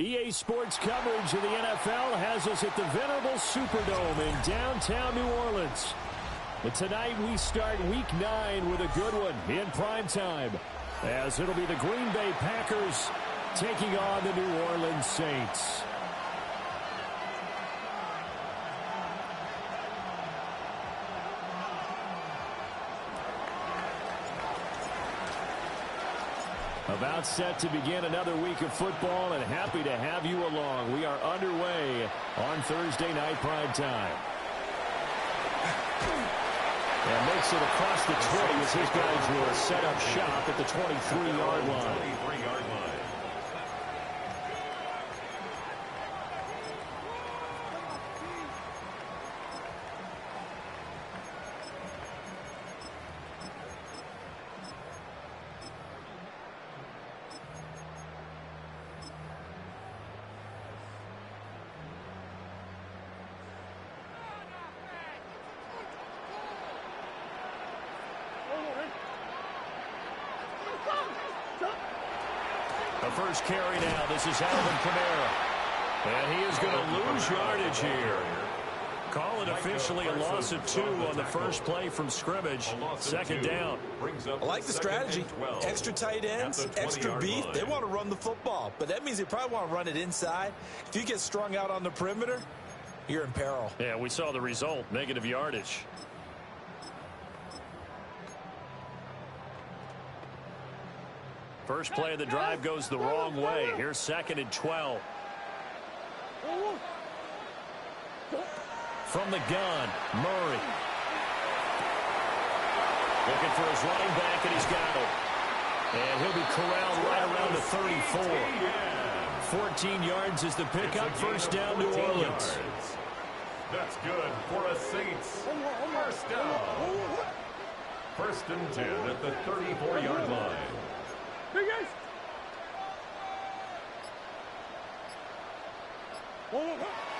EA Sports coverage of the NFL has us at the venerable Superdome in downtown New Orleans. But tonight we start Week 9 with a good one in primetime, as it'll be the Green Bay Packers taking on the New Orleans Saints. About set to begin another week of football, and happy to have you along. We are underway on Thursday night primetime. And makes it across the 20 as his guys will set up shop at the 23-yard line. First carry now. This is Alvin Kamara. And he is going to lose yardage here. Call it officially a loss of 2 on the first play from scrimmage. Second down. I like the strategy. Extra tight ends, extra beef. They want to run the football, but that means they probably want to run it inside. If you get strung out on the perimeter, you're in peril. Yeah, we saw the result. Negative yardage. First play of the drive goes the wrong way. Here's 2nd and 12. From the gun, Murray. Looking for his running back, and he's got him. And he'll be corralled right around the 34. 14 yards is the pickup. First down, New Orleans. That's good for a Saints. First down. 1st and 10 at the 34-yard line.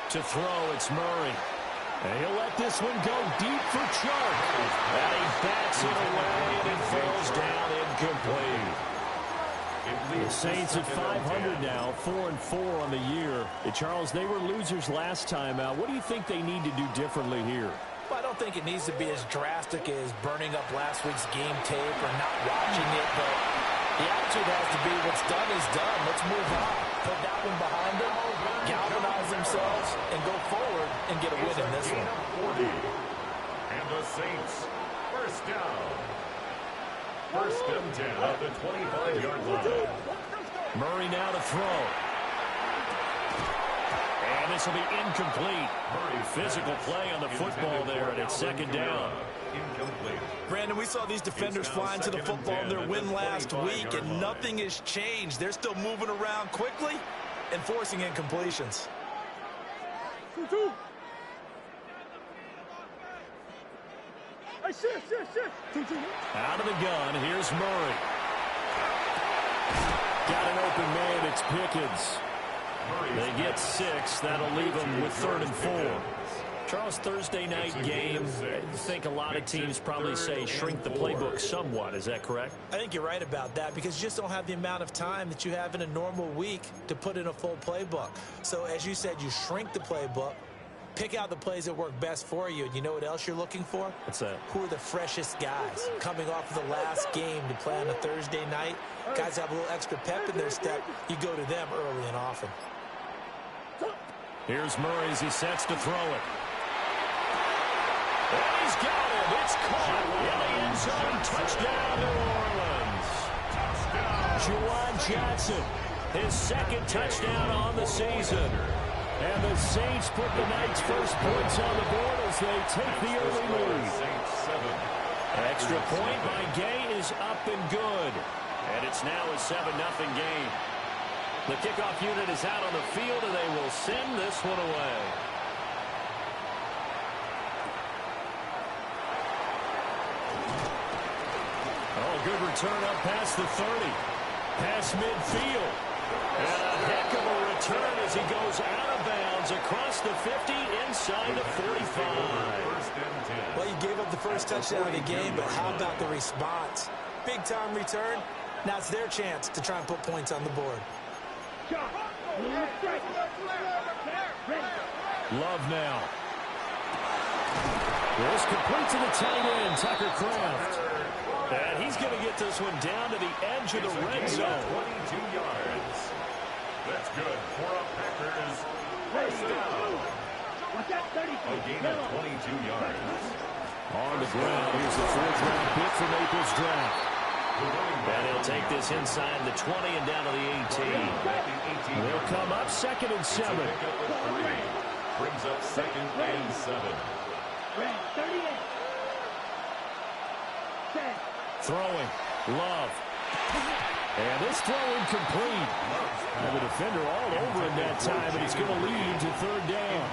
To throw, it's Murray. And he'll let this one go deep for Chark. And he bats it away, and it falls down incomplete. The Saints at 500 now, 4-4 on the year. Charles, they were losers last time out. What do you think they need to do differently here? Well, I don't think it needs to be as drastic as burning up last week's game tape or not watching it, but the attitude has to be what's done is done. Let's move on. Put that one behind them, galvanize themselves, and go forward and get a win in this one. 40. And the Saints, first down. 1st and 10 at the 25-yard line. Murray now to throw. And this will be incomplete. Physical play on the football there, and it's 2nd down. Incomplete. Brandon, we saw these defenders fly into the football in their win last week, and nothing has changed. They're still moving around quickly and forcing incompletions. Out of the gun, here's Murray. Got an open man, it's Pickens. They get 6. That'll leave them with 3rd and 4. Charles, Thursday night game, I think a lot of teams probably say shrink the playbook somewhat. Is that correct? I think you're right about that because you just don't have the amount of time that you have in a normal week to put in a full playbook. So as you said, you shrink the playbook, pick out the plays that work best for you. And you know what else you're looking for? What's that? Who are the freshest guys coming off of the last game to play on a Thursday night? Guys have a little extra pep in their step. You go to them early and often. Here's Murray as he sets to throw it. And he's got it. It's caught in the end zone. Touchdown, New Orleans. Juwan Johnson, his 2nd touchdown on the season. And the Saints put the night's first points on the board as they take the early lead. Extra point by Gay is up and good. And it's now a 7-0 game. The kickoff unit is out on the field, and they will send this one away. Oh, good return up past the 30. Past midfield. And a heck of a return as he goes out of bounds across the 50 inside the 45. Well, you gave up the first touchdown of the game, but how about the response? Big-time return. Now it's their chance to try and put points on the board. Love now. This complete to the tight end, Tucker Kraft. And he's going to get this one down to the edge of the red zone. 22 yards. That's good for a Packers first down. A gain of 22 yards. On the ground, here's the fourth-round pick from April's draft. And he'll take this inside the 20 and down to the 18. They'll come up 2nd and 7. Brings up 2nd and 7. Throwing. Love. And this throw incomplete. And the defender all over him that time, and it's going to lead to 3rd down.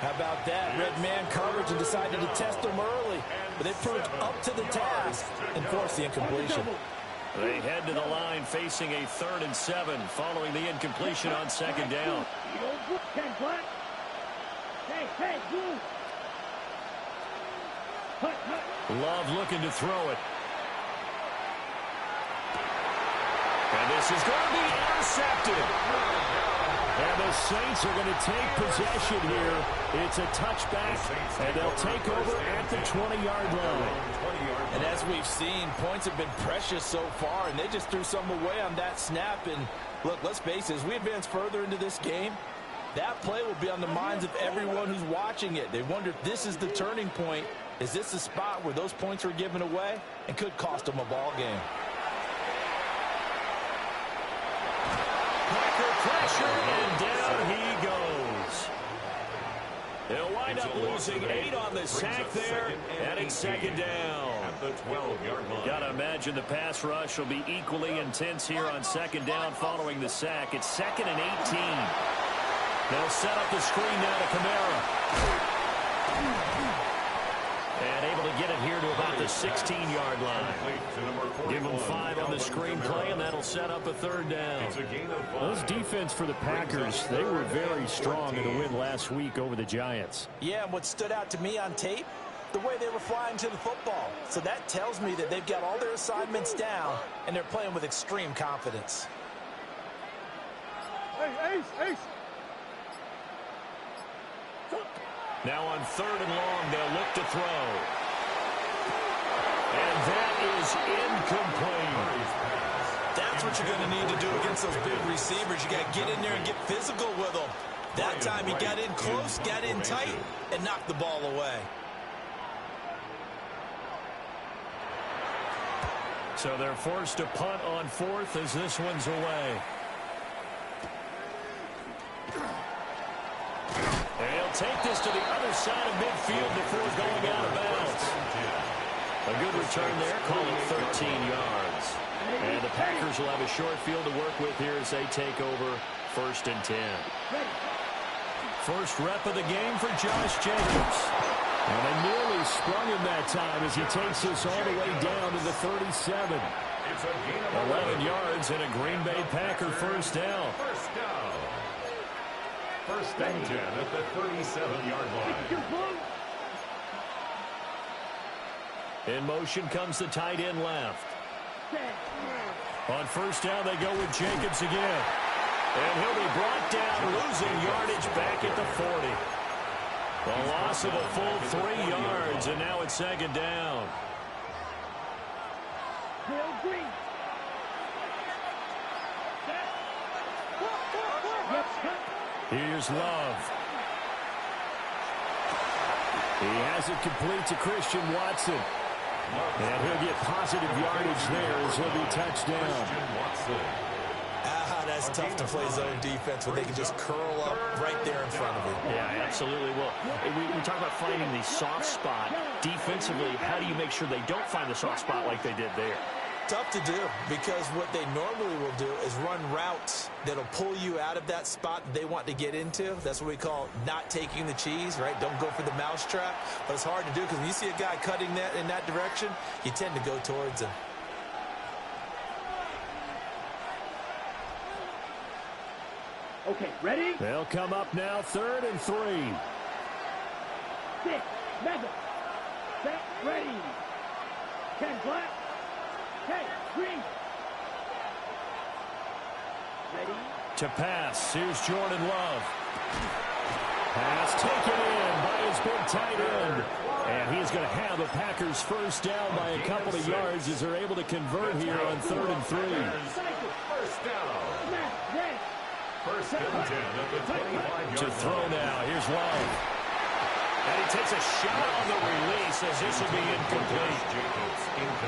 How about that? Red man coverage and decided to test him early. But they proved up to the task and forced the incompletion. They head to the line facing a 3rd and 7 following the incompletion on 2nd down. Love looking to throw it. And this is going to be intercepted. And the Saints are going to take possession here. It's a touchback, and they'll take over at the 20-yard line. And as we've seen, points have been precious so far, and they just threw some away on that snap. And look, let's face it, as we advance further into this game, that play will be on the minds of everyone who's watching it. They wonder if this is the turning point. Is this the spot where those points are given away and could cost them a ball game? Pressure, and down he goes. They'll wind up losing 8 on the sack there, and it's 2nd down. At the 12-yard line. Got to imagine the pass rush will be equally intense here on 2nd down following the sack. It's 2nd and 18. They'll set up the screen now to Kamara. And able to get it here to about the 16-yard line. Give them 5 on the screen play, and that'll set up a 3rd down. Those defense for the Packers, they were very strong in the win last week over the Giants. Yeah, and what stood out to me on tape, the way they were flying to the football. So that tells me that they've got all their assignments down, and they're playing with extreme confidence. Ace. Now on 3rd and long, they'll look to throw. And that is incomplete. That's what you're going to need to do against those big receivers. You got to get in there and get physical with them. That time he got in close, got in tight, and knocked the ball away. So they're forced to punt on 4th as this one's away. And he'll take this to the other side of midfield before going out of bounds. A good return there, call it 13 yards. And the Packers will have a short field to work with here as they take over 1st and 10. First rep of the game for Josh Jacobs. And they nearly sprung him that time as he takes this all the way down to the 37. 11 yards and a Green Bay Packer first down. First and 10 at the 37-yard line. In motion comes the tight end left. On 1st down, they go with Jacobs again. And he'll be brought down, losing yardage back at the 40. A loss of a full 3 yards, and now it's 2nd down. Here's Love. He has it complete to Christian Watson. And he'll get positive yardage there as he'll be touchdown. That's tough to play zone defense when they can just curl up right there in front of you. Yeah, absolutely. Well, we talk about finding the soft spot. Defensively, how do you make sure they don't find the soft spot like they did there? Tough to do, because what they normally will do is run routes that'll pull you out of that spot they want to get into. That's what we call not taking the cheese, right? Don't go for the mousetrap. But it's hard to do because when you see a guy cutting that in that direction, you tend to go towards him. Okay, ready? They'll come up now, 3rd and 3. 6, mega. Set, ready. 10 black. 10 green. Ready. To pass. Here's Jordan Love. Pass taken in by his big tight end. And he's going to have the Packers first down by a couple of yards as they're able to convert here on 3rd and 3. First down. First and 10 at the 25-yard To throw now. Here's Love. And he takes a shot on the release as this will be incomplete.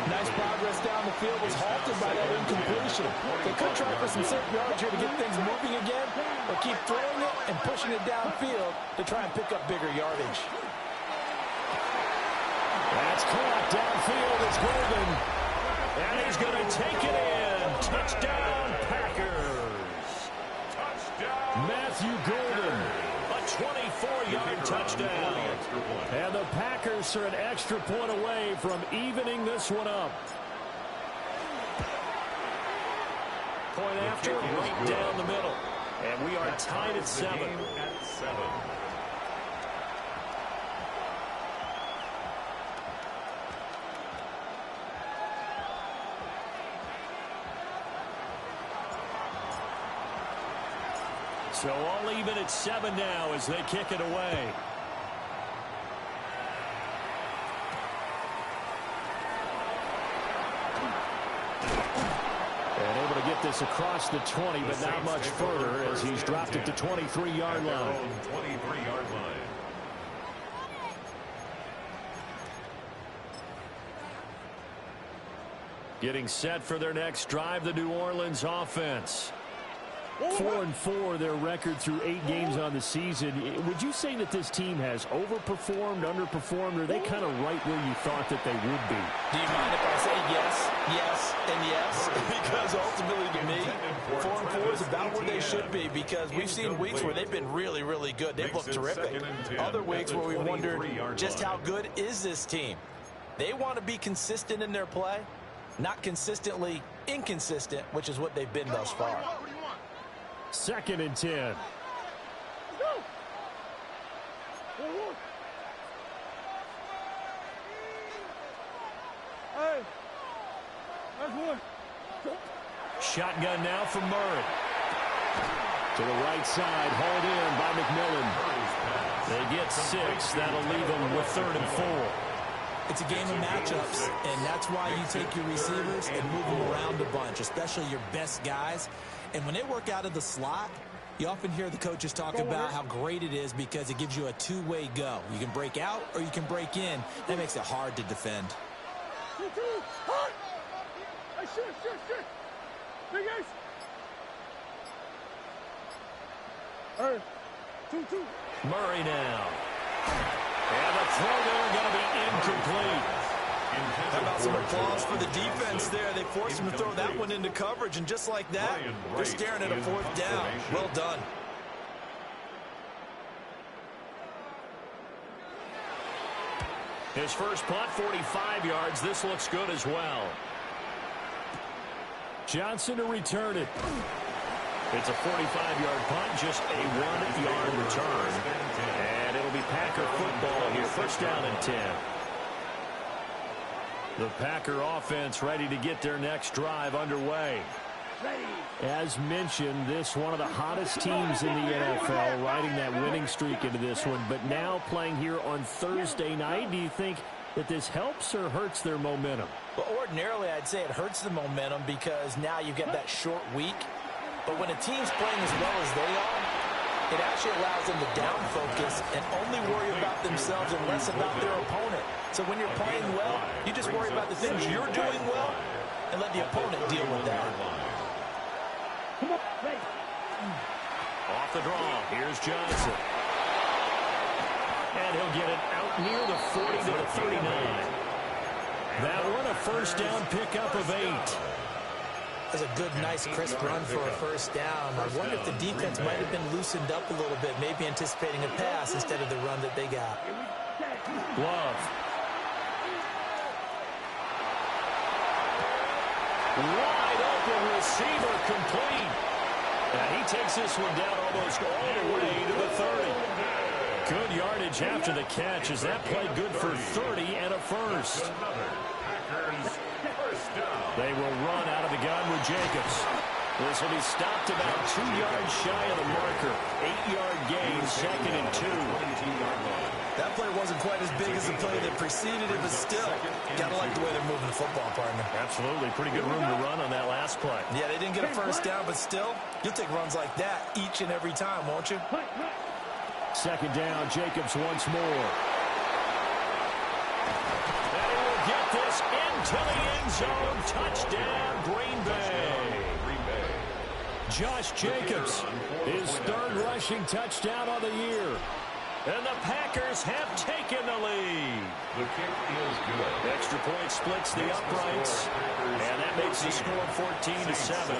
Nice progress down the field, was halted by that incompletion. They could try for some certain yards here to get things moving again, or keep throwing it and pushing it downfield to try and pick up bigger yardage. That's caught downfield. It's Golden. And he's going to take it in. Touchdown, Packers. Touchdown. Matthew Golden. A 24-yard touchdown. And the Packers are an extra point away from evening this one up. Point after, right down the middle. And we are tied at 7. So all even at 7 now as they kick it away. And able to get this across the 20, but not much further as he's dropped it to 23-yard line. 23-yard line. Getting set for their next drive, the New Orleans offense. 4-4 their record through 8 games on the season. Would you say that this team has overperformed, underperformed, or are they kind of right where you thought that they would be? Do you mind if I say yes, yes, and yes? Because ultimately to me, 4-4 is about where they should be, because we've seen weeks where they've been really, really good. They've looked terrific. Other weeks where we wondered just how good is this team. They want to be consistent in their play, not consistently inconsistent, which is what they've been thus far. 2nd and 10. Hey, that's one. Shotgun now from Murray. To the right side, hauled in by McMillan. They get 6. That'll leave them with 3rd and 4. It's a game of matchups, and that's why you take your receivers and move them around a bunch, especially your best guys. And when they work out of the slot, you often hear the coaches talk about how great it is because it gives you a two-way go. You can break out or you can break in. That makes it hard to defend. Big ace. Hey, 2-2. Murray now. And the throw there going to be incomplete. How about some applause for the defense there? They forced him to throw that one into coverage, and just like that, they're staring at a 4th down. Well done. His first punt, 45 yards. This looks good as well. Johnson to return it. It's a 45-yard punt, just a 1-yard return. And it'll be Packer football here. First down and 10. The Packer offense ready to get their next drive underway. As mentioned, this one of the hottest teams in the NFL, riding that winning streak into this one, but now playing here on Thursday night. Do you think that this helps or hurts their momentum? Well, ordinarily, I'd say it hurts the momentum because now you get that short week. But when a team's playing as well as they are, it actually allows them to down focus and only worry about themselves and less about their opponent. So when you're playing well, you just worry about the things you're doing well and let the opponent deal with that. Off the draw, here's Johnson. And he'll get it out near the 40 to the 39. That one a first down pickup of 8. That's a good, nice, crisp run for a first down. I wonder if the defense might have been loosened up a little bit, maybe anticipating a pass instead of the run that they got. Love. Wide open receiver complete. And he takes this one down almost all the way to the 30. Good yardage after the catch as that played good for 30 and a first. Packers first down. They will run out of the gun with Jacobs. This will be stopped about 2 yards shy of the marker. 8-yard gain, 2nd and 2. That play wasn't quite as big as the play that preceded it, but still, gotta like the way they're moving the football, partner. Absolutely. Pretty good room to run on that last play. Yeah, they didn't get a first down, but still, you'll take runs like that each and every time, won't you? 2nd down, Jacobs once more. And he will get this into the end zone. Touchdown, Green Bay. Josh Jacobs, his 3rd rushing touchdown of the year. And the Packers have taken the lead. The kick is good. Extra point splits the uprights. And that makes the score 14-7.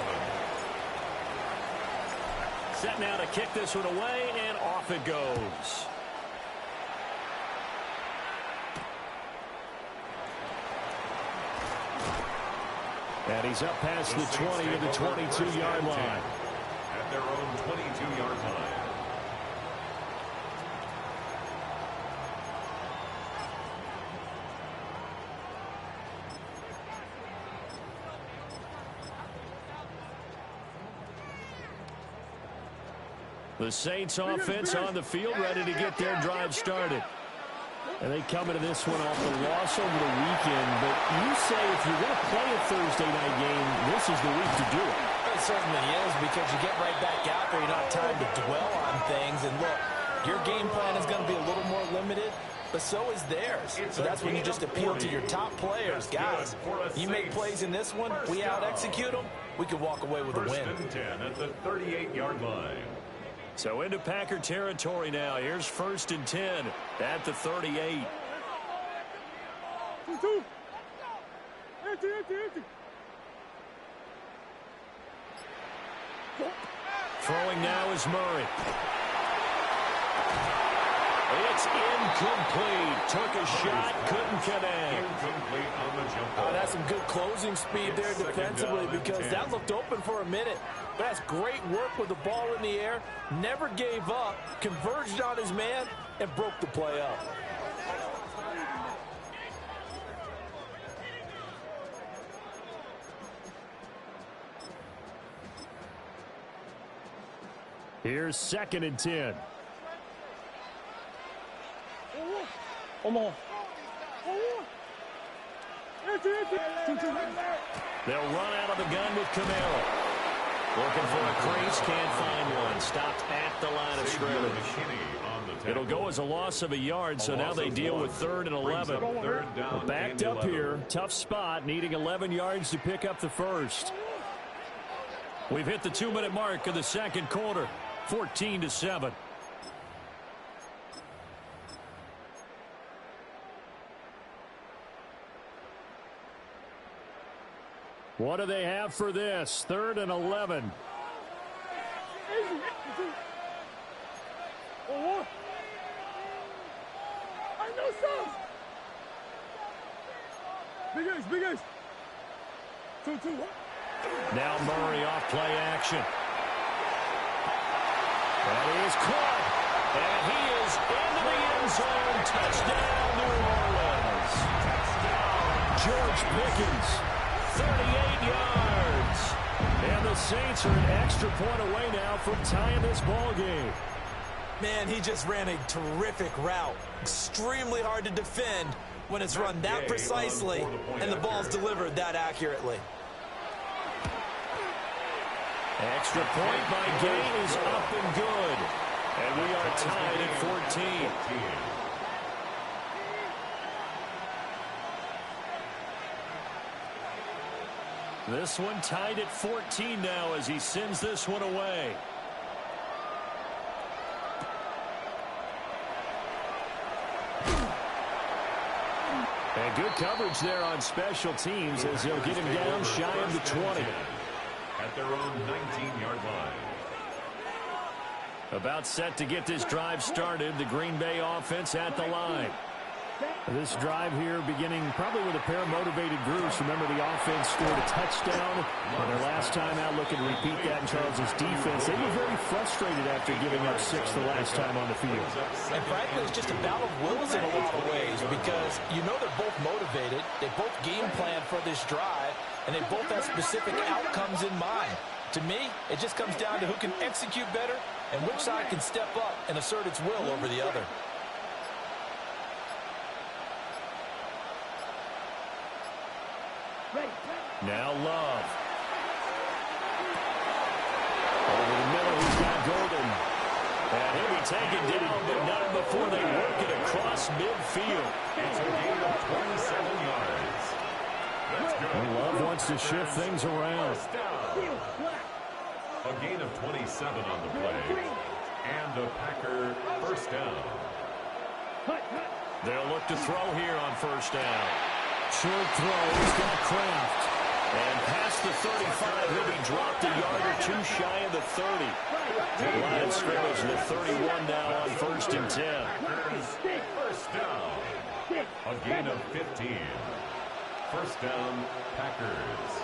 Set now to kick this one away, and off it goes. And he's up past the 20 to the 22-yard line. At their own 22-yard line. The Saints offense on the field, ready to get their drive started. And they come into this one off the loss over the weekend. But you say if you're going to play a Thursday night game, this is the week to do it. It certainly is, because you get right back out there. You don't have time to dwell on things. And look, your game plan is going to be a little more limited, but so is theirs. So that's when you just appeal to your top players. Guys, you make plays in this one, we out-execute them, we can walk away with a win. 1st and 10 at the 38-yard line. So into Packer territory now. Here's 1st and 10 at the 38. 2-2. Empty. Throwing now is Murray. It's incomplete. Took a shot, couldn't connect. Incomplete on the jump ball. Oh, that's some good closing speed there defensively, because that looked open for a minute. But that's great work with the ball in the air. Never gave up, converged on his man, and broke the play up. Here's 2nd and 10. They'll run out of the gun with Camaro. Looking for a crease, can't find one. Stopped at the line of scrimmage. It'll go as a loss of a yard, so now they deal with 3rd and 11. Backed up here, tough spot, needing 11 yards to pick up the first. We've hit the 2-minute mark of the 2nd quarter, 14-7. What do they have for this? 3rd and 11. Big Ace. 2-2. Now Murray off play action. And he is caught. And he is into the end zone. Touchdown, New Orleans. George Pickens, 38 yards. And the Saints are an extra point away now from tying this ball game. Man, he just ran a terrific route. Extremely hard to defend when it's run that precisely and the ball's delivered that accurately. Extra point by Gay is up and good. And we are tied at 14. This one tied at 14 now as he sends this one away. And good coverage there on special teams as they'll get him down shy of the 20. At their own 19-yard line. About set to get this drive started. The Green Bay offense at the line. This drive here beginning probably with a pair of motivated groups. Remember, the offense scored a touchdown on their last time out. Looking to repeat that in Charles' defense. They were very frustrated after giving up 6 the last time on the field. And frankly, it's just a battle of wills in a lot of ways, because you know they're both motivated. They both game plan for this drive. and they both have specific outcomes in mind. To me, it just comes down to who can execute better and which side can step up and assert its will over the other. Now Love. Over the middle, he's got Golden. And he'll be taken down, but not before they work it across midfield. It's a gain of 27 yards. That's good. And Love wants to shift things around. First down. A gain of 27 on the play. And a Packer first down. They'll look to throw here on first down. Short throw, he's got Kraft. And past the 35, he'll be dropped a yard or two shy of the 30. Line of scrimmage, the 31 now on first and 10. First down. A gain of 15. First down, Packers.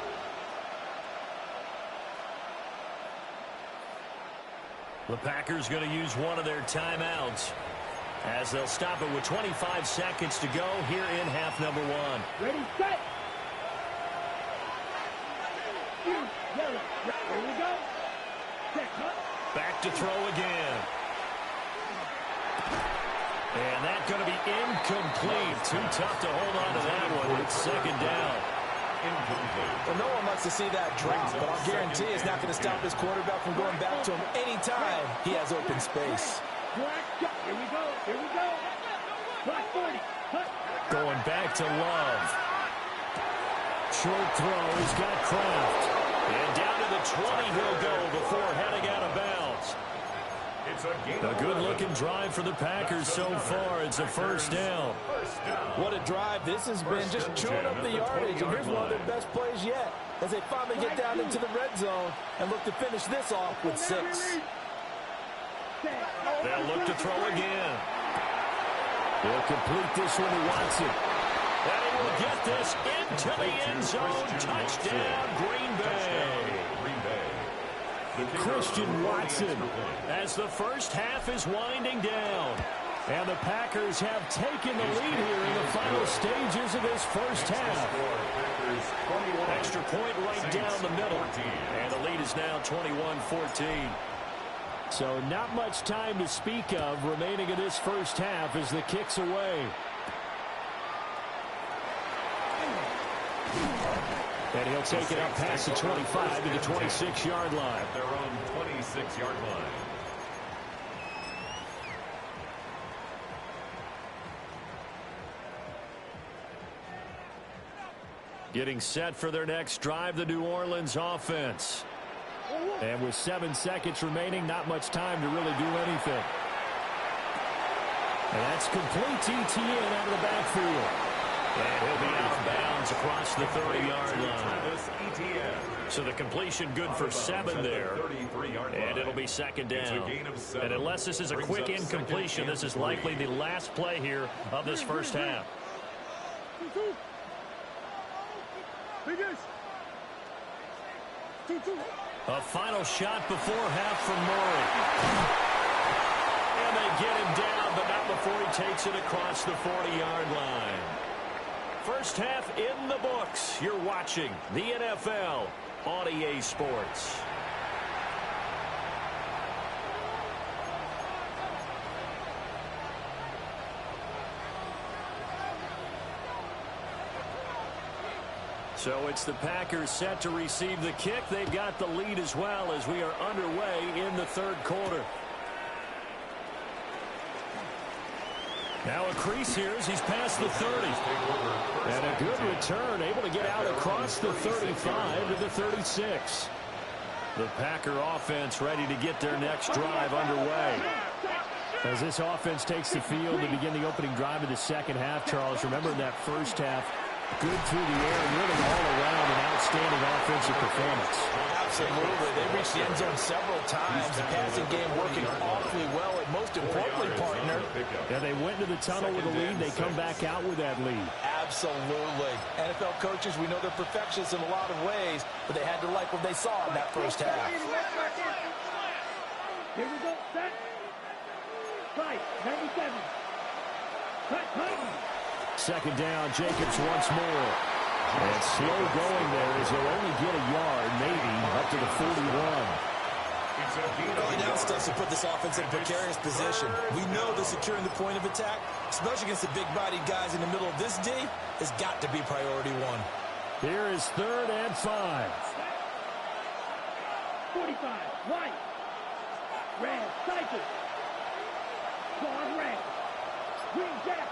The Packers going to use one of their timeouts as they'll stop it with 25 seconds to go here in half number one. Ready, set. Here we go. Back to throw again. And that's going to be incomplete. Too tough to hold on to that one. It's second down. Well, no one wants to see that drop, but I'll guarantee it's not going to stop his quarterback from going back to him anytime he has open space. Here we go. Here we go. Black 40. Going back to Love. Short throw. He's got Kraft. And down to the 20 he'll go before heading out of bounds. A good-looking drive for the Packers so far. It's a first down. What a drive this has been, just chewing up the yardage. And here's one of their best plays yet as they finally get down into the red zone and look to finish this off with 6. They'll look to throw again. He'll complete this one to Watson. And he will get this into the end zone. Touchdown, Green Bay. Christian Watson as the first half is winding down. And the Packers have taken the lead here in the final stages of this first half. Extra point right down the middle. And the lead is now 21-14. So not much time to speak of remaining in this first half as the kick's away. And he'll take it up past the 25 to the 26-yard line. Their own 26-yard line. Getting set for their next drive, the New Orleans offense. And with 7 seconds remaining, not much time to really do anything. And that's complete TTN out of the backfield. And he'll be out of bounds across the 30-yard line. So the completion good for 7 there. And it'll be second down. And unless this is a quick incompletion, this is likely the last play here of this first half. A final shot before half from Murray. And they get him down, but not before he takes it across the 40-yard line. First half in the books. You're watching the NFL on EA Sports. So it's the Packers set to receive the kick. They've got the lead as well as we are underway in the third quarter. Now a crease here as he's past the 30. And a good return, able to get out across the 35 to the 36. The Packer offense ready to get their next drive underway. As this offense takes the field to begin the opening drive of the second half, Charles, remember in that first half, good through the air and really all around an outstanding offensive performance. Absolutely. They reached the end zone several times. The passing game working awfully well. And most importantly, partner, yeah, they went into the tunnel with a lead. They come back out with that lead. Absolutely. NFL coaches, we know they're perfectionists in a lot of ways, but they had to like what they saw in that first half. Here we go. Set. Right. 97. Cut. Second down, Jacobs once more. And slow going there as they'll only get a yard, maybe, up to the 41. Early down stuff to put this offense in a precarious position. We know that securing the point of attack, especially against the big-bodied guys in the middle of this D, has got to be priority one. Here is 3rd and 5. 45, white. Red, cycle. Guard red. Green jack.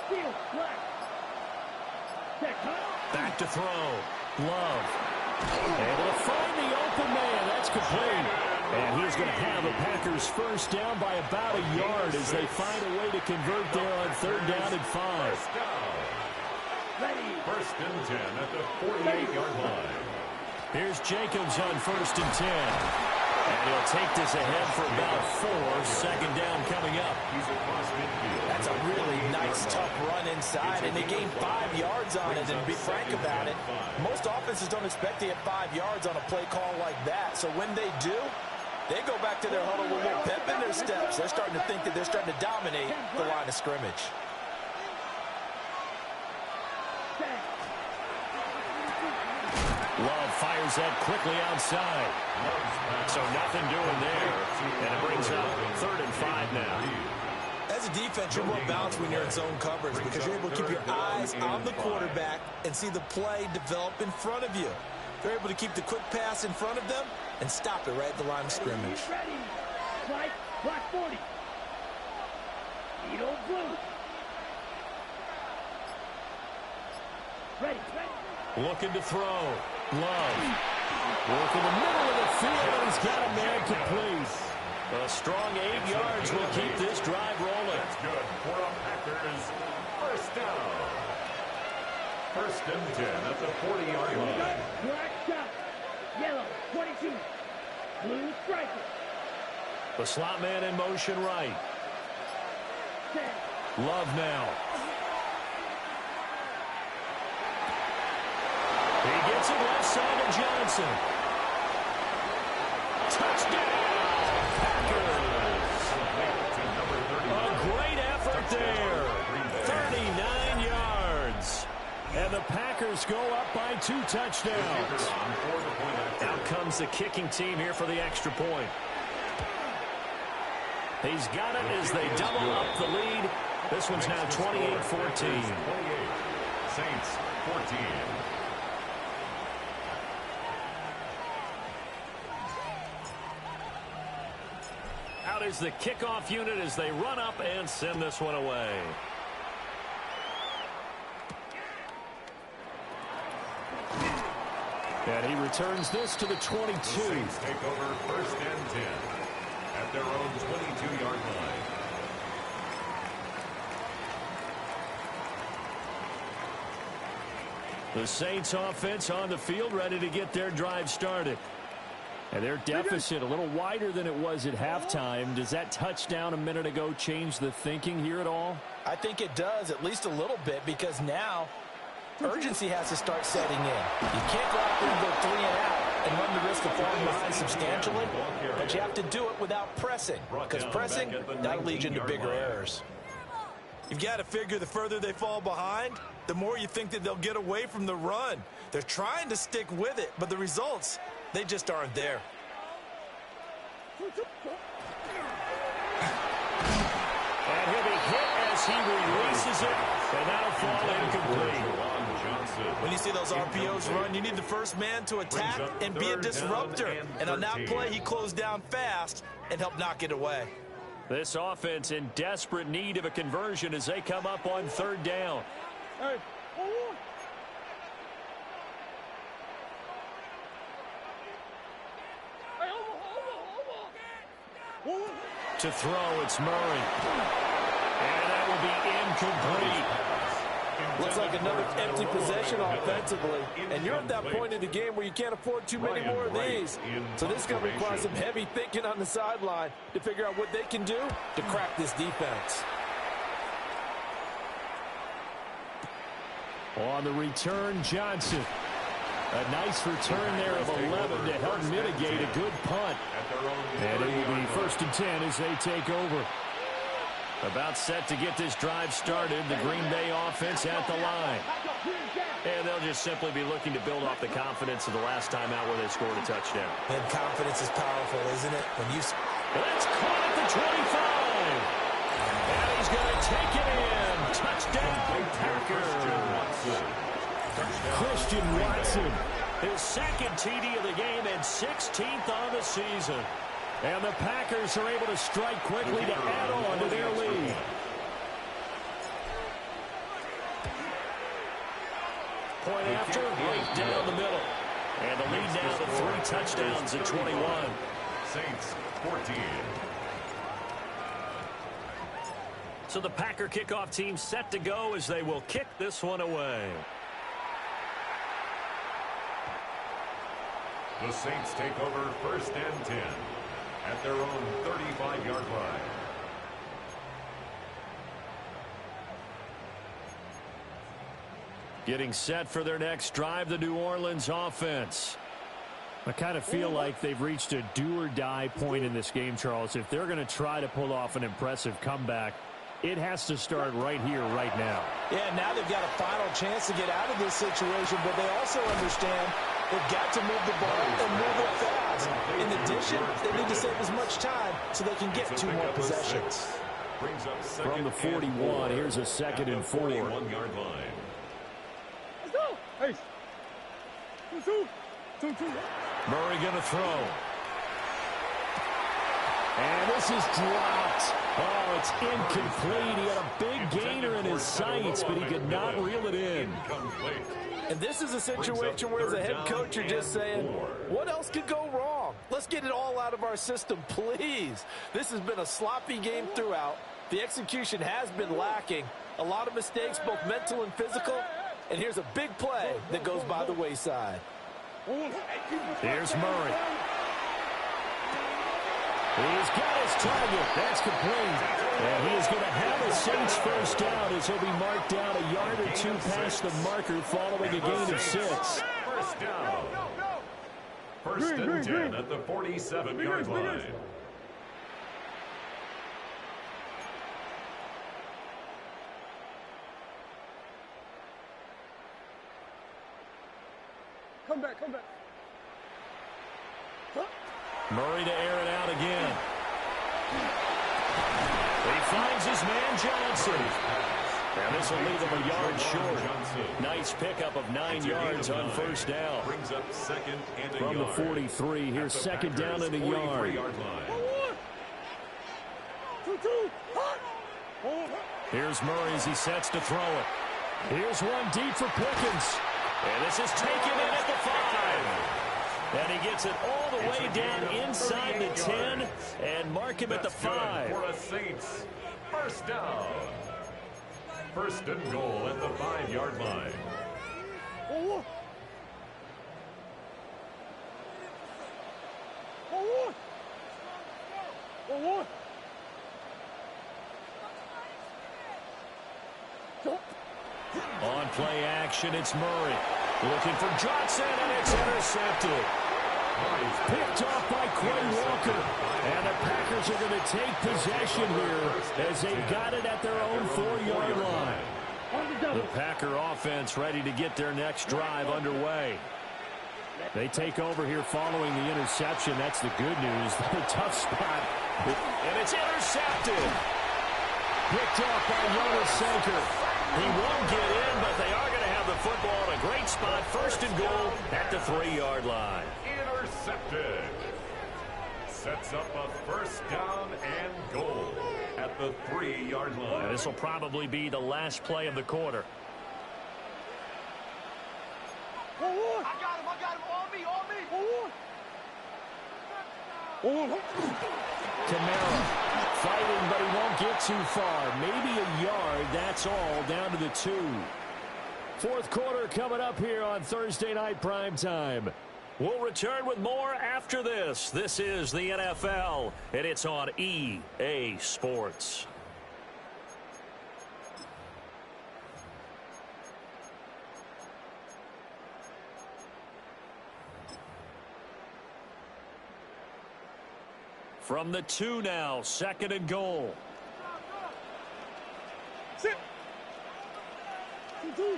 Steel, black. Check, huh? Back to throw. Love. Able to find the open man. That's complete. And he's going to have the Packers first down by about a yard as they find a way to convert there on 3rd down and 5. Ready. 1st and 10 at the 48-yard line. Here's Jacobs on 1st and 10. And he'll take this ahead for about 4. 2nd down coming up. He's across midfield. That's a really nice, tough run inside, and they gained 5 yards on it. And to be frank about it, most offenses don't expect to get 5 yards on a play call like that. So when they do, they go back to their huddle with a little pep in their steps. They're starting to think that they're starting to dominate the line of scrimmage. Love fires that quickly outside. So nothing doing there. And it brings up 3rd and 5 now. As a defense, you're more balanced when you're in zone coverage because you're able to keep your eyes on the quarterback and see the play develop in front of you. They're able to keep the quick pass in front of them and stop it right at the line of scrimmage. Ready. White, black 40. Edo blue. Ready. Looking to throw. Love. Working the middle of the field, and he's got a man complete. A strong 8 yards will keep this drive rolling. That's good for a Packers first down. 1st and 10 at the 40-yard line. Black shot. Yellow, 22. Blue striker. The slot man in motion right. Set. Love now. He gets it left side to Johnson. Touchdown, Packers. A great effort there. 39 yards. And the Packers go up by 2 touchdowns. Out comes the kicking team here for the extra point. He's got it as they double up the lead. This one's now 28-14. Saints 14. Out is the kickoff unit as they run up and send this one away. And he returns this to the 22. The Saints take over 1st and 10 at their own 22-yard line. The Saints offense on the field ready to get their drive started. And their deficit a little wider than it was at halftime. Does that touchdown a minute ago change the thinking here at all? I think it does, at least a little bit, because now urgency has to start setting in. You can't go out there and go 3 and out and run the risk of falling behind substantially, but you have to do it without pressing, because pressing, that'll lead you into bigger errors. You've got to figure the further they fall behind, the more you think that they'll get away from the run. They're trying to stick with it, but the results, they just aren't there. And he'll be hit as he releases it, and that'll fall incomplete. When you see those RPOs run, you need the first man to attack and be a disruptor. And on that play, he closed down fast and helped knock it away. This offense in desperate need of a conversion as they come up on 3rd down. Hey. To throw, it's Murray. And that will be incomplete. Looks like another empty possession offensively. And you're at that point in the game where you can't afford too many more of these. So this is going to require some heavy thinking on the sideline to figure out what they can do to crack this defense. On the return, Johnson. A nice return there of 11 to help mitigate a good punt. And it will be 1st and 10 as they take over. About set to get this drive started. The Green Bay offense at the line. And they'll just simply be looking to build off the confidence of the last time out where they scored a touchdown. And confidence is powerful, isn't it? When you... That's caught at the 25. And he's going to take it in. Touchdown, Packers. Christian Watson. His second TD of the game and 16th on the season. And the Packers are able to strike quickly to add on to their lead. Point after, right down the middle. And the lead now to 3 touchdowns at 21. Saints 14. So the Packer kickoff team set to go as they will kick this one away. The Saints take over 1st and 10 at their own 35-yard line. Getting set for their next drive, the New Orleans offense. I kind of feel like they've reached a do-or-die point in this game, Charles. If they're going to try to pull off an impressive comeback, it has to start right here, right now. Yeah, now they've got a final chance to get out of this situation, but they also understand they've got to move the ball and move it fast. In addition, they need to save as much time so they can get 2 more possessions. From the 41, here's a 2nd and 4. 41-yard line. Let's go. Hey. 2-2. Murray going to throw. And this is dropped. Oh, it's incomplete. He had a big gainer in his sights, but he could not reel it in. And this is a situation where as a head coach you're just saying, what else could go wrong? Let's get it all out of our system, please. This has been a sloppy game throughout. The execution has been lacking. A lot of mistakes, both mental and physical. And here's a big play that goes by the wayside. Here's Murray. He's got his target. That's complete. And he is going to have a Saints first down as he'll be marked down a yard or 2 past the marker following a gain of 6. First down. 1st and 10 at the 47-yard line. Come back. Murray to air it out again. He finds his man Johnson. And this will leave him a yard short. Nice pickup of 9 yards on first down. Brings up 2nd and a From the yard. 43, here's 2nd down and a yard. 2-2. Here's Murray as he sets to throw it. Here's one deep for Pickens. And this is taken in at the 5. And he gets it all the way down inside the 10 and mark him at the 5. For a Saints first down. 1st and goal at the 5-yard line. On play action, it's Murray. Looking for Johnson, and it's intercepted. Picked off by Quay Walker. And the Packers are going to take possession here as they've got it at their own 4-yard line. The Packer offense ready to get their next drive underway. They take over here following the interception. That's the good news. The tough spot. And it's intercepted. Picked off by Jonas Sanker. He won't get in, but they are going to have the football in a great spot. 1st and goal at the 3-yard line. Intercepted. Sets up a 1st down and goal at the 3-yard line. This will probably be the last play of the quarter. I got him. On me. Kamara fighting, but he won't get too far. Maybe a yard, that's all, down to the 2. 4th quarter coming up here on Thursday Night Primetime. We'll return with more after this. This is the NFL, and it's on EA Sports. From the 2 now, 2nd and goal. And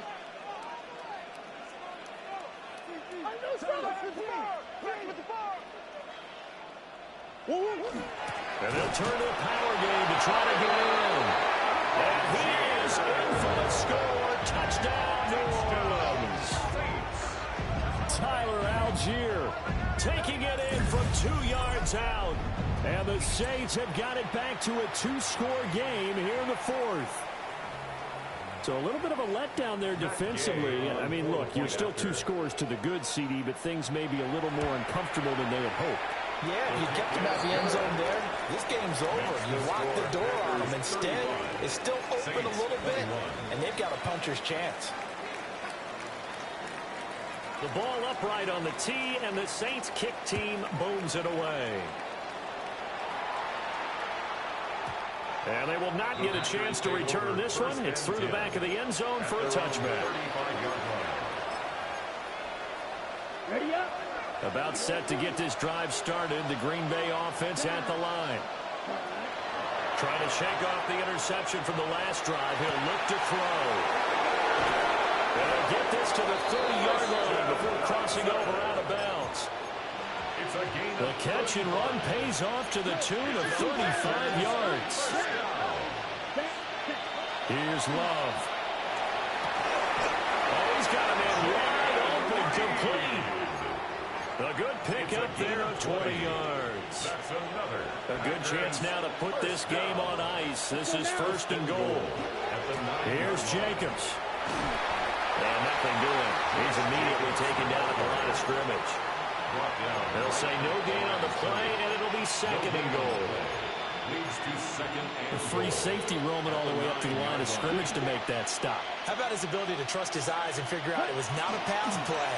they'll turn to the power game to try to get in. And he is in for the score. Touchdown, New Orleans. Tyler Algier taking it in from 2 yards out. And the Saints have got it back to a 2-score game here in the fourth. So a little bit of a letdown there defensively. I mean, look, you're still 2 scores to the good, CD, but things may be a little more uncomfortable than they had hoped. Yeah, if you kept them at the end zone there, this game's over. You lock the door on them. Instead, it's still open a little bit, and they've got a puncher's chance. The ball upright on the tee, and the Saints kick team booms it away. And they will not get a chance to return this one. It's through the back of the end zone for a touchback. Ready up. About set to get this drive started. The Green Bay offense at the line. Trying to shake off the interception from the last drive. He'll look to throw. They'll get this to the 30-yard line before crossing over out of bounds. The catch and run pays off to the tune of 35 yards. Here's Love. Oh, he's got a man wide open, complete. A good pickup there of 20 yards. A good chance now to put this game on ice. This is 1st and goal. Here's Jacobs. And nothing doing. He's immediately taken down at the line of scrimmage. They'll say no gain on the play, and it'll be 2nd and goal. A free safety roaming all the way up to the line of scrimmage to make that stop. How about his ability to trust his eyes and figure out it was not a pass play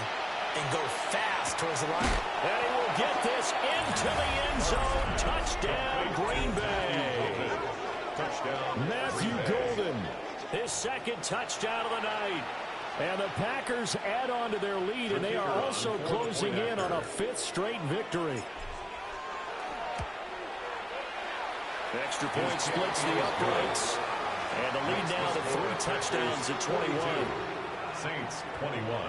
and go fast towards the line? And he will get this into the end zone. Touchdown, Green Bay. Matthew Golden, his 2nd touchdown of the night. And the Packers add on to their lead, and they are also closing in on a 5th straight victory. Extra point splits the uprights. And the lead now to 3 touchdowns at 21. Saints 21.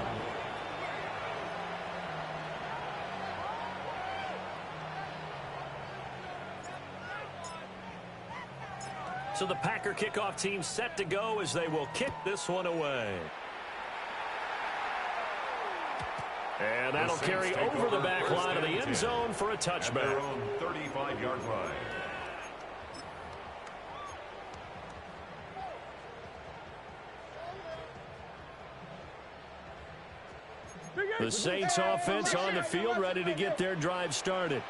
So the Packer kickoff team set to go as they will kick this one away. And that'll carry over the back line of the end zone for a touchback. Their own 35-yard line. The Saints offense on the field, ready to get their drive started.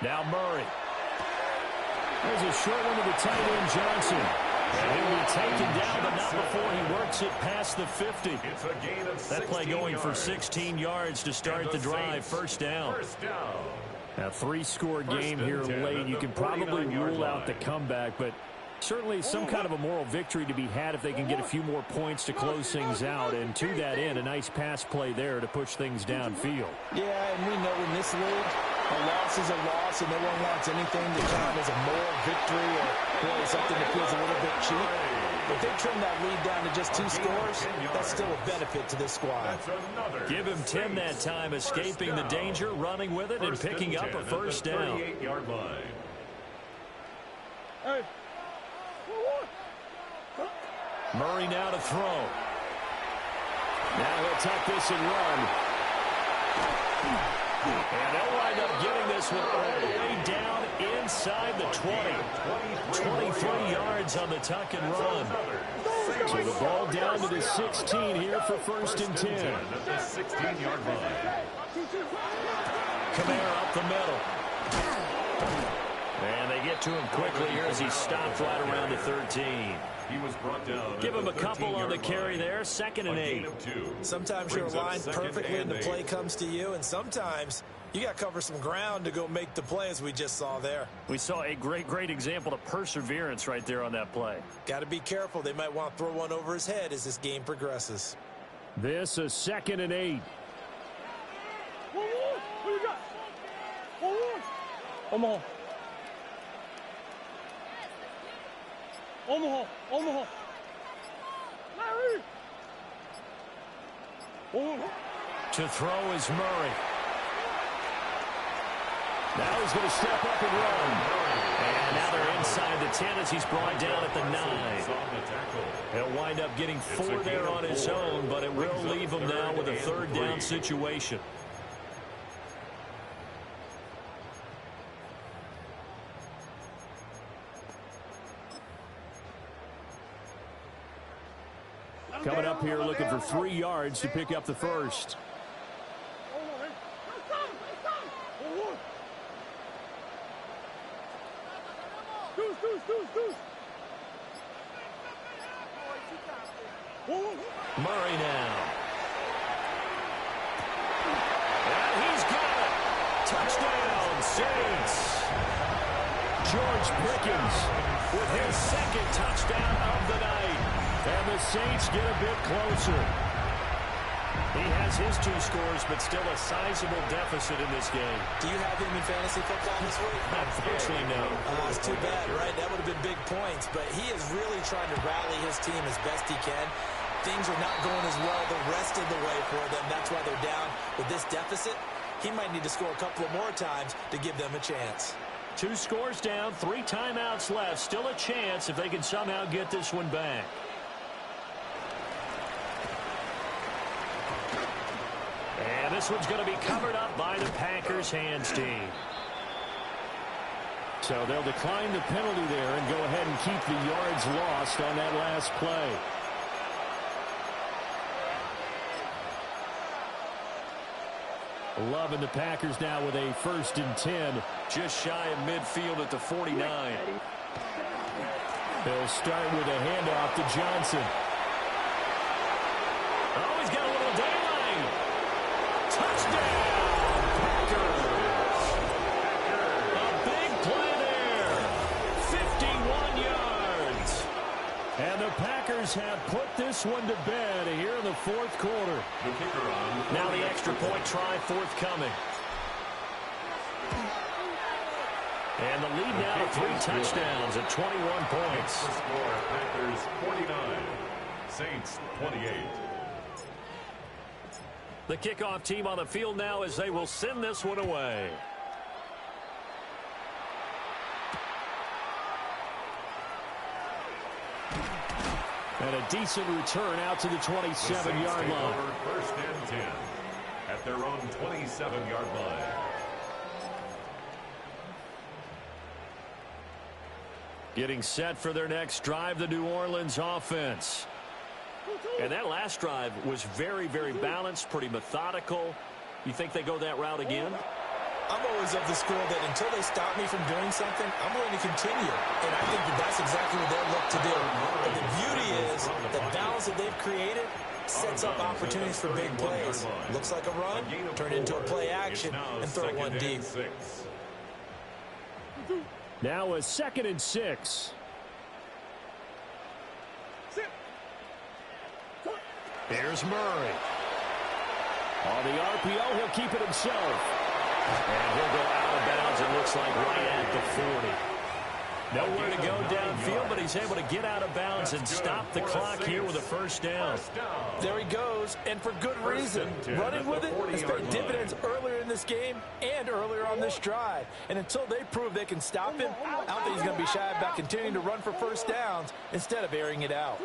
Now Murray. There's a short one to the tight end, Johnson. And he'll be taken down, but not before he works it past the 50. It's a gain of 16 that play going yards. for 16 yards to start the drive. First down. A 3-score game here late. You can probably rule out the comeback, but certainly some kind of a moral victory to be had if they can get a few more points to close things out. And to that end, a nice pass play there to push things downfield. Yeah, and we know in this league, a loss is a loss, and no one wants anything to count as a moral victory or really something that feels a little bit cheap. If they trim that lead down to just 2 scores, that's still a benefit to this squad. Give him 10 that time, escaping the danger, running with it, and picking up a first down. 38-yard line. Murray now to throw. Now he'll tuck this and run. And they'll wind up getting this one all the way down inside the 20. 23 yards on the tuck and run. So the ball down to the 16 here for 1st and 10. At the 16-yard line. Kamara up the middle. And they get to him quickly here as he stopped right around the 13. He was brought down. Give him a couple on the carry there. 2nd and 8. Sometimes you're aligned perfectly and the play comes to you, and sometimes you got to cover some ground to go make the play, as we just saw there. We saw a great example of perseverance right there on that play. Got to be careful. They might want to throw one over his head as this game progresses. This is 2nd and 8. What you got? Come on. Omaha. Larry. To throw is Murray. Now he's going to step up and run. And now they're inside the 10 as he's brought down at the 9. He'll wind up getting 4 there on his own, but it will leave him now with a 3rd down situation. Coming up here looking for 3 yards to pick up the first. Murray now. And he's got it. Touchdown, Saints. George Pickens with his 2nd touchdown of the night. And the Saints get a bit closer. He has his 2 scores, but still a sizable deficit in this game. Do you have him in fantasy football this week? Unfortunately, no. It's too bad, right? That would have been big points, but he is really trying to rally his team as best he can. Things are not going as well the rest of the way for them. That's why they're down with this deficit. He might need to score a couple of more times to give them a chance. 2 scores down, 3 timeouts left. Still a chance if they can somehow get this one back. And this one's going to be covered up by the Packers hands team. So they'll decline the penalty there and go ahead and keep the yards lost on that last play. Loving the Packers now with a 1st and 10. Just shy of midfield at the 49. They'll start with a handoff to Johnson. Oh, he's got a little daylight. Touchdown, Packers. A big play there. 51 yards. And the Packers have put this one to bed here in the 4th quarter. Now the extra point try forthcoming. And the lead now to 3 touchdowns at 21 points. The score, Packers 49, Saints 28. The kickoff team on the field now as they will send this one away. And a decent return out to the 27-yard line. 1st and 10 at their own 27-yard line. Getting set for their next drive, the New Orleans offense. And that last drive was very, very balanced, pretty methodical. You think they go that route again? I'm always of the school that until they stop me from doing something, I'm going to continue. And I think that that's exactly what they'll look to do. But the beauty is the balance that they've created sets up opportunities for big plays. Looks like a run, turn into a play action, and throw one deep. Now a 2nd and 6. Here's Murray. On the RPO, he'll keep it himself. And he'll go out of bounds, it looks like right at the 40. Nowhere to go downfield, but he's able to get out of bounds and stop the clock here with a 1st down. There he goes, and for good reason. Running with it has paid dividends earlier in this game and earlier on this drive. And until they prove they can stop him, I don't think he's going to be shy about continuing to run for 1st downs instead of airing it out.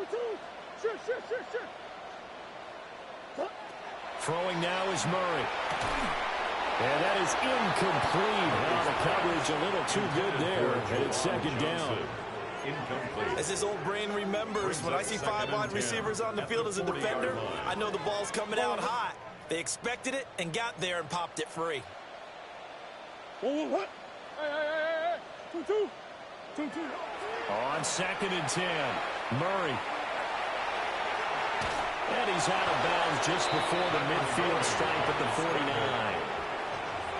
Throwing now is Murray. And that is incomplete. Now the coverage a little too good there. And it's 2nd down. As his old brain remembers, when I see 5 wide receivers on the field as a defender, I know the ball's coming out hot. They expected it and got there and popped it free. On 2nd and 10. Murray. And he's out of bounds just before the midfield stripe at the 49.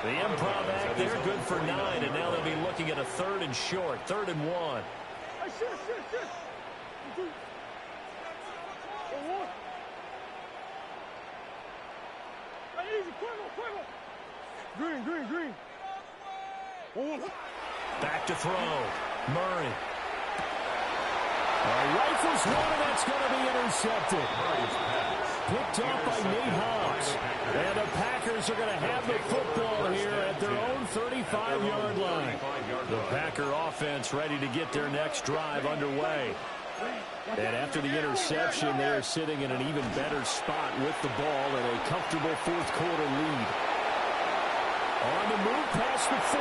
The improv act there, good for 9, and now they'll be looking at a 3rd and short, 3rd and 1. Green. Back to throw. Murray. Rifles one, and that's going to be intercepted. Picked off by Nate Hobbs. And the Packers are going to have the football here at their own 35-yard line. The Packer offense ready to get their next drive underway. And after the interception, they are sitting in an even better spot with the ball and a comfortable fourth-quarter lead. On the move past the 40.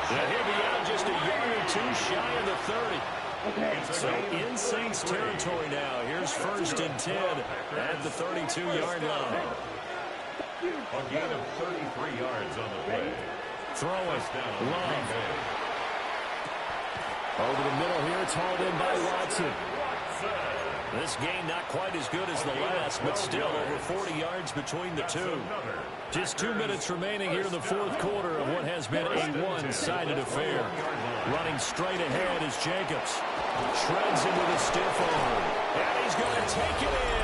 He'll be out just a yard or two shy of the 30. So in Saints territory now. Here's 1st and 10 at the 32-yard line. A gain of 33 yards on the play. Throwing. Love. Over the middle here. It's hauled in by Watson. This game not quite as good as the last, but still over 40 yards between the two. Just 2 minutes remaining here in the fourth quarter of what has been a one-sided affair. Running straight ahead is Jacobs. Shreds him with a stiff arm. And he's going to take it in.